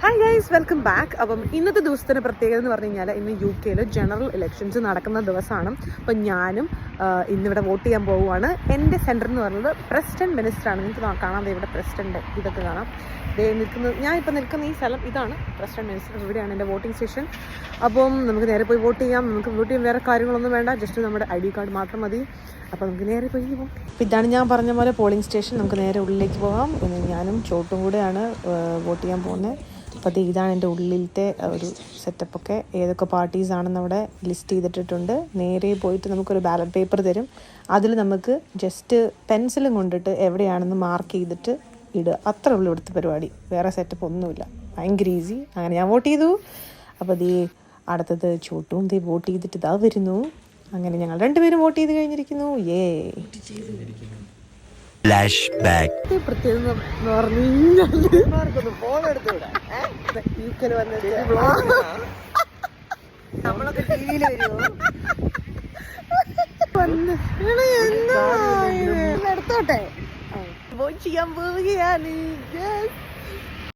Hi guys, welcome back. അപ്പം ഇന്നത്തെ ദിവസത്തിൻ്റെ പ്രത്യേകത എന്ന് പറഞ്ഞു കഴിഞ്ഞാൽ ഇന്ന് UK ജനറൽ ഇലക്ഷൻസ് നടക്കുന്ന ദിവസമാണ്. അപ്പം ഞാനും ഇന്നിവിടെ വോട്ട് ചെയ്യാൻ പോവുകയാണ്. എൻ്റെ സെൻറ്റർ എന്ന് പറയുന്നത് പ്രസ്റ്റൺ മിനിസ്റ്ററാണ്. നിങ്ങൾക്ക് കാണാം, ഇവിടെ പ്രസ്റ്റൻ്റെ ഇതൊക്കെ കാണാം. ഞാൻ ഇപ്പോൾ നിൽക്കുന്ന ഈ സ്ഥലം ഇതാണ് പ്രസ്റ്റൺ മിനിസ്റ്റർ. ഇവിടെയാണ് എൻ്റെ വോട്ടിംഗ് സ്റ്റേഷൻ. അപ്പം നമുക്ക് നേരെ പോയി വോട്ട് ചെയ്യാം. നമുക്ക് വോട്ട് ചെയ്യാൻ വേറെ കാര്യങ്ങളൊന്നും വേണ്ട, ജസ്റ്റ് നമ്മുടെ ID കാർഡ് മാത്രം മതി. അപ്പോൾ നമുക്ക് നേരെ പോയി പോകാം. അപ്പോൾ ഇതാണ് ഞാൻ പറഞ്ഞ പോലെ പോളിംഗ് സ്റ്റേഷൻ. നമുക്ക് നേരെ ഉള്ളിലേക്ക് പോകാം. ഞാനും ചോട്ടും കൂടെയാണ് വോട്ട് ചെയ്യാൻ പോകുന്നത്. അപ്പോൾ ഇതാണ് എൻ്റെ ഉള്ളിലത്തെ ഒരു സെറ്റപ്പൊക്കെ. ഏതൊക്കെ പാർട്ടീസാണെന്ന് അവിടെ ലിസ്റ്റ് ചെയ്തിട്ടിട്ടുണ്ട്. നേരെ പോയിട്ട് നമുക്കൊരു ബാലറ്റ് പേപ്പർ തരും. അതിൽ നമുക്ക് ജസ്റ്റ് പെൻസിലും കൊണ്ടിട്ട് എവിടെയാണെന്ന് മാർക്ക് ചെയ്തിട്ട് ഇടുക. അത്രേ ഉള്ളൂ ഇവിടുത്തെ പരിപാടി. വേറെ സെറ്റപ്പ് ഒന്നുമില്ല. ഭയങ്കര ഈസി. അങ്ങനെ ഞാൻ വോട്ട് ചെയ്തു. അപ്പോൾ അടുത്തത് ചോട്ടും വോട്ട് ചെയ്തിട്ട് ഇതാ വരുന്നു. അങ്ങനെ ഞങ്ങൾ രണ്ടുപേരും വോട്ട് ചെയ്ത് കഴിഞ്ഞിരിക്കുന്നു. എടുത്തോട്ടെ, ചെയ്യാൻ പോവുകയാണ്.